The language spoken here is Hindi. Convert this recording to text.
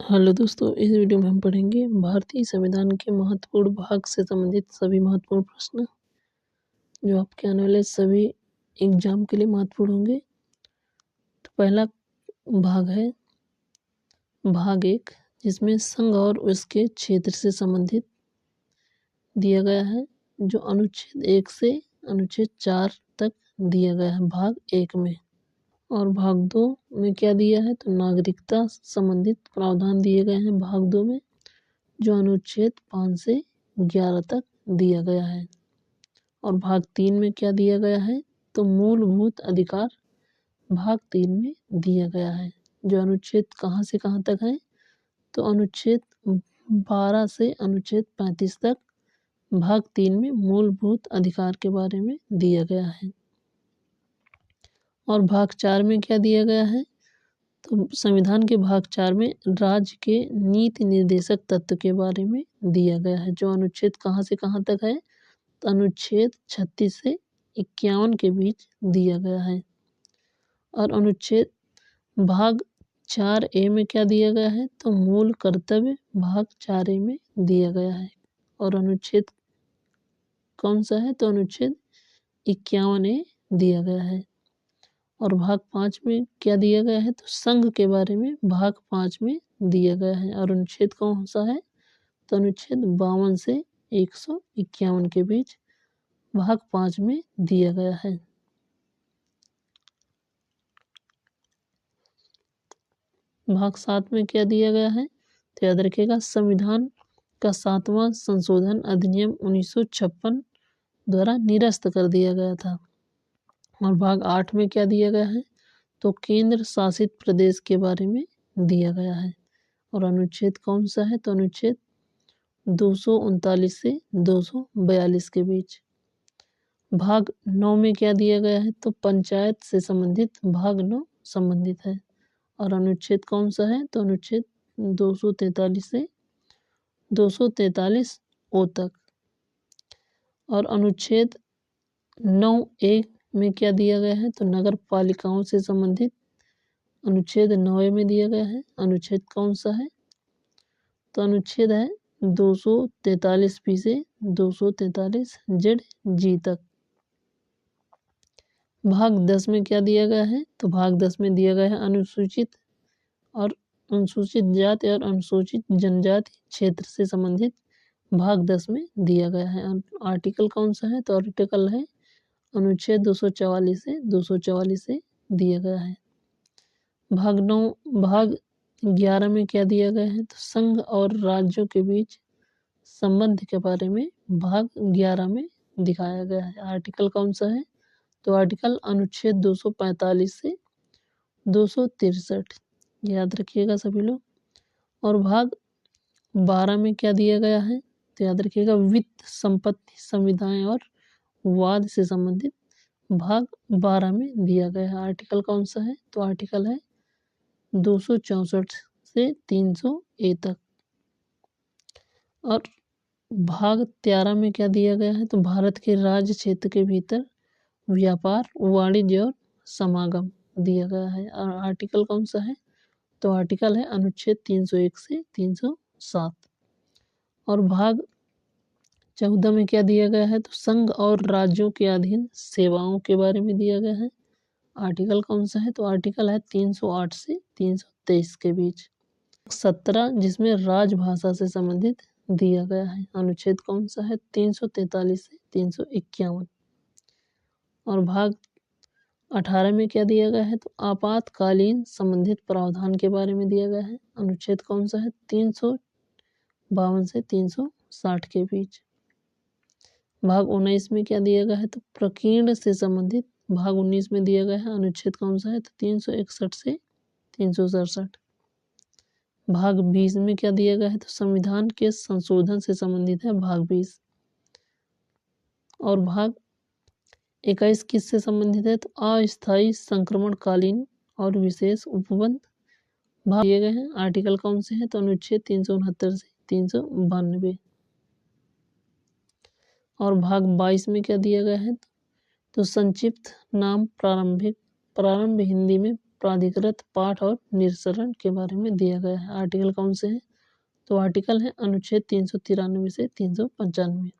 हेलो दोस्तों, इस वीडियो में हम पढ़ेंगे भारतीय संविधान के महत्वपूर्ण भाग से संबंधित सभी महत्वपूर्ण प्रश्न जो आपके आने वाले सभी एग्जाम के लिए महत्वपूर्ण होंगे। तो पहला भाग है भाग 1, जिसमें संघ और उसके क्षेत्र से संबंधित दिया गया है, जो अनुच्छेद 1 से अनुच्छेद 4 तक दिया गया है भाग 1 में। और भाग 2 में क्या दिया है, तो नागरिकता संबंधित प्रावधान दिए गए हैं भाग 2 में, जो अनुच्छेद 5 से 11 तक दिया गया है। और भाग 3 में क्या दिया गया है, तो मूलभूत अधिकार भाग 3 में दिया गया है, जो अनुच्छेद कहाँ से कहाँ तक है, तो अनुच्छेद 12 से अनुच्छेद 35 तक भाग 3 में मूलभूत अधिकार के बारे में दिया गया है। और भाग 4 में क्या दिया गया है, तो संविधान के भाग 4 में राज्य के नीति निर्देशक तत्व के बारे में दिया गया है, जो अनुच्छेद कहाँ से कहाँ तक है, तो अनुच्छेद 36 से 51 के बीच दिया गया है। और अनुच्छेद भाग 4A में क्या दिया गया है, तो मूल कर्तव्य भाग 4A में दिया गया है। और अनुच्छेद कौन सा है, तो अनुच्छेद 51A दिया गया है। और भाग 5 में क्या दिया गया है, तो संघ के बारे में भाग 5 में दिया गया है। और अनुच्छेद कौन सा है, तो अनुच्छेद 52 से 151 के बीच भाग 5 में दिया गया है। भाग 7 में क्या दिया गया है, तो याद रखिएगा संविधान का 7वां संशोधन अधिनियम 1956 द्वारा निरस्त कर दिया गया था। और भाग 8 में क्या दिया गया है, तो केंद्र शासित प्रदेश के बारे में दिया गया है। और अनुच्छेद कौन सा है, तो अनुच्छेद 239 से 242 के बीच। भाग 9 में क्या दिया गया है, तो पंचायत से संबंधित भाग 9 संबंधित है। और अनुच्छेद कौन सा है, तो अनुच्छेद 243 से 243 ओ तक। और अनुच्छेद 9A में क्या दिया गया है, तो नगर पालिकाओं से संबंधित अनुच्छेद 9A में दिया गया है। अनुच्छेद कौन सा है, तो अनुच्छेद है 243B से 243ZG तक। भाग 10 में क्या दिया गया है, तो भाग 10 में दिया गया है अनुसूचित जाति और अनुसूचित जनजाति क्षेत्र से संबंधित भाग 10 में दिया गया है। आर्टिकल कौन सा है, तो आर्टिकल है अनुच्छेद 244 से 244 से दिया गया है। भाग 11 में क्या दिया गया है, तो संघ और राज्यों के बीच संबंध के बारे में भाग 11 में दिखाया गया है। आर्टिकल कौन सा है, तो आर्टिकल अनुच्छेद 245 से 263, याद रखिएगा सभी लोग। और भाग 12 में क्या दिया गया है, तो याद रखिएगा वित्त, संपत्ति, संविदाएं और वाद से संबंधित भाग 12 में दिया गया है। आर्टिकल कौन सा है, तो आर्टिकल है 264 से 300A तक। और भाग 13 में क्या दिया गया है, तो भारत के राज्य क्षेत्र के भीतर व्यापार, वाणिज्य और समागम दिया गया है। और आर्टिकल कौन सा है, तो आर्टिकल है अनुच्छेद 301 से 307। और भाग 14 में क्या दिया गया है, तो संघ और राज्यों के अधीन सेवाओं के बारे में दिया गया है। आर्टिकल कौन सा है, तो आर्टिकल है 308 से 323 के बीच। 17 जिसमें राजभाषा से संबंधित दिया गया है। अनुच्छेद कौन सा है, 343 से 351। और भाग 18 में क्या दिया गया है, तो आपातकालीन संबंधित प्रावधान के बारे में दिया गया है। अनुच्छेद कौन सा है, 352 से 360 के बीच। भाग 19 में क्या दिया गया है, तो प्रकीर्ण से संबंधित भाग 19 में दिया गया है। अनुच्छेद कौन सा है, तो 361 से 367। भाग 20 में क्या दिया गया है, तो संविधान के संशोधन से संबंधित है भाग 20। और भाग 21 किससे संबंधित है, तो अस्थायी संक्रमणकालीन और विशेष उपबंध भाग दिए गए हैं। आर्टिकल कौन से हैं, तो अनुच्छेद 369 से 392। और भाग 22 में क्या दिया गया है, तो संक्षिप्त नाम प्रारंभ हिंदी में प्राधिकृत पाठ और निस्सरण के बारे में दिया गया है। आर्टिकल कौन से हैं? तो आर्टिकल है अनुच्छेद 393 से 395।